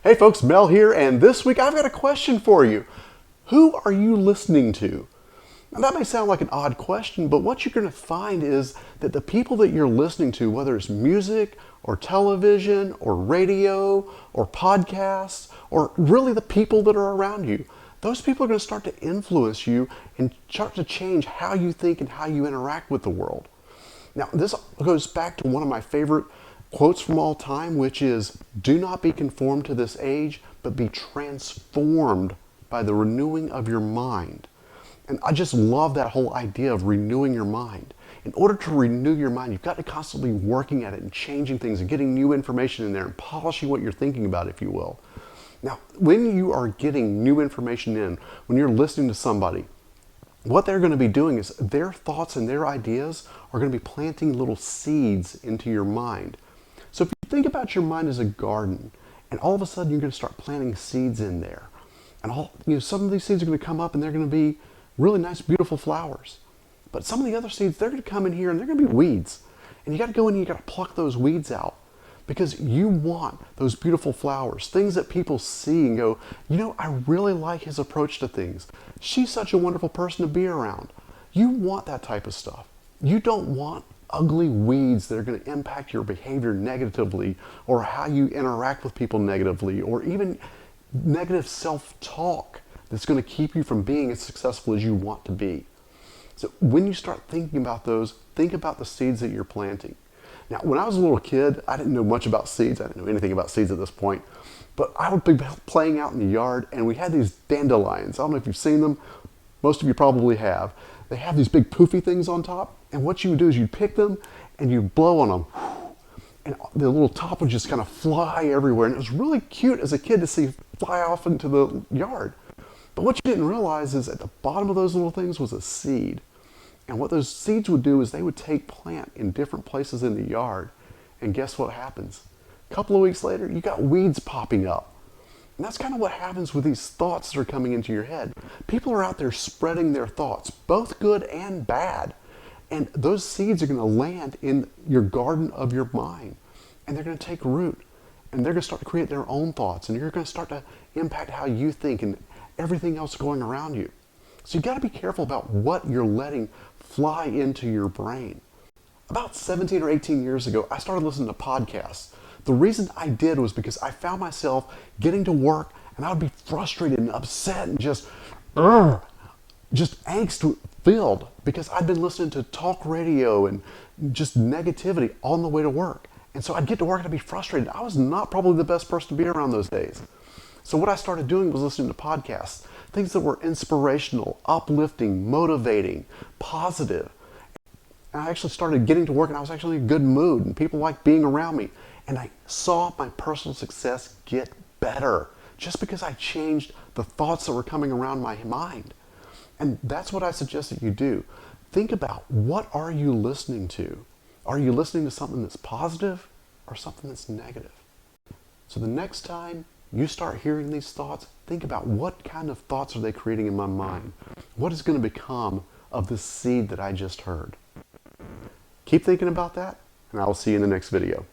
Hey folks, Mel here, and this week I've got a question for you. Who are you listening to? Now that may sound like an odd question, but what you're going to find is that the people that you're listening to, whether it's music or television or radio or podcasts or really the people that are around you, those people are going to start to influence you and start to change how you think and how you interact with the world. Now, this goes back to one of my favorite quotes from all time, which is, "Do not be conformed to this age, but be transformed by the renewing of your mind." And I just love that whole idea of renewing your mind. In order to renew your mind, you've got to constantly working at it and changing things and getting new information in there and polishing what you're thinking about, if you will. Now, when you are getting new information in, when you're listening to somebody, what they're going to be doing is their thoughts and their ideas are going to be planting little seeds into your mind. So if you think about your mind as a garden, and all of a sudden you're going to start planting seeds in there, and some of these seeds are going to come up and they're going to be really nice, beautiful flowers. But some of the other seeds, they're going to come in here and they're going to be weeds. And you got to go in and you got to pluck those weeds out because you want those beautiful flowers, things that people see and go, I really like his approach to things. She's such a wonderful person to be around. You want that type of stuff. You don't want ugly weeds that are going to impact your behavior negatively or how you interact with people negatively or even negative self-talk that's going to keep you from being as successful as you want to be. So when you start thinking about those, think about the seeds that you're planting. Now, when I was a little kid, I didn't know much about seeds. I didn't know anything about seeds at this point. But I would be playing out in the yard, and we had these dandelions. I don't know if you've seen them. Most of you probably have. They have these big poofy things on top, and what you would do is you'd pick them, and you'd blow on them, and the little top would just kind of fly everywhere. And it was really cute as a kid to see fly off into the yard. But what you didn't realize is at the bottom of those little things was a seed. And what those seeds would do is they would take plant in different places in the yard. And guess what happens? A couple of weeks later, you got weeds popping up. And that's kind of what happens with these thoughts that are coming into your head. People are out there spreading their thoughts, both good and bad. And those seeds are going to land in your garden of your mind. And they're going to take root. And they're going to start to create their own thoughts. And you're going to start to impact how you think and everything else going around you. So you've got to be careful about what you're letting fly into your brain. About 17 or 18 years ago, I started listening to podcasts. The reason I did was because I found myself getting to work and I would be frustrated and upset and just angst filled because I'd been listening to talk radio and just negativity on the way to work. And so I'd get to work and I'd be frustrated. I was not probably the best person to be around those days. So what I started doing was listening to podcasts, things that were inspirational, uplifting, motivating, positive. And I actually started getting to work and I was actually in a good mood and people liked being around me. And I saw my personal success get better just because I changed the thoughts that were coming around my mind. And that's what I suggest that you do. Think about, what are you listening to? Are you listening to something that's positive or something that's negative? So the next time you start hearing these thoughts, think about what kind of thoughts are they creating in my mind? What is going to become of this seed that I just heard? Keep thinking about that, and I will see you in the next video.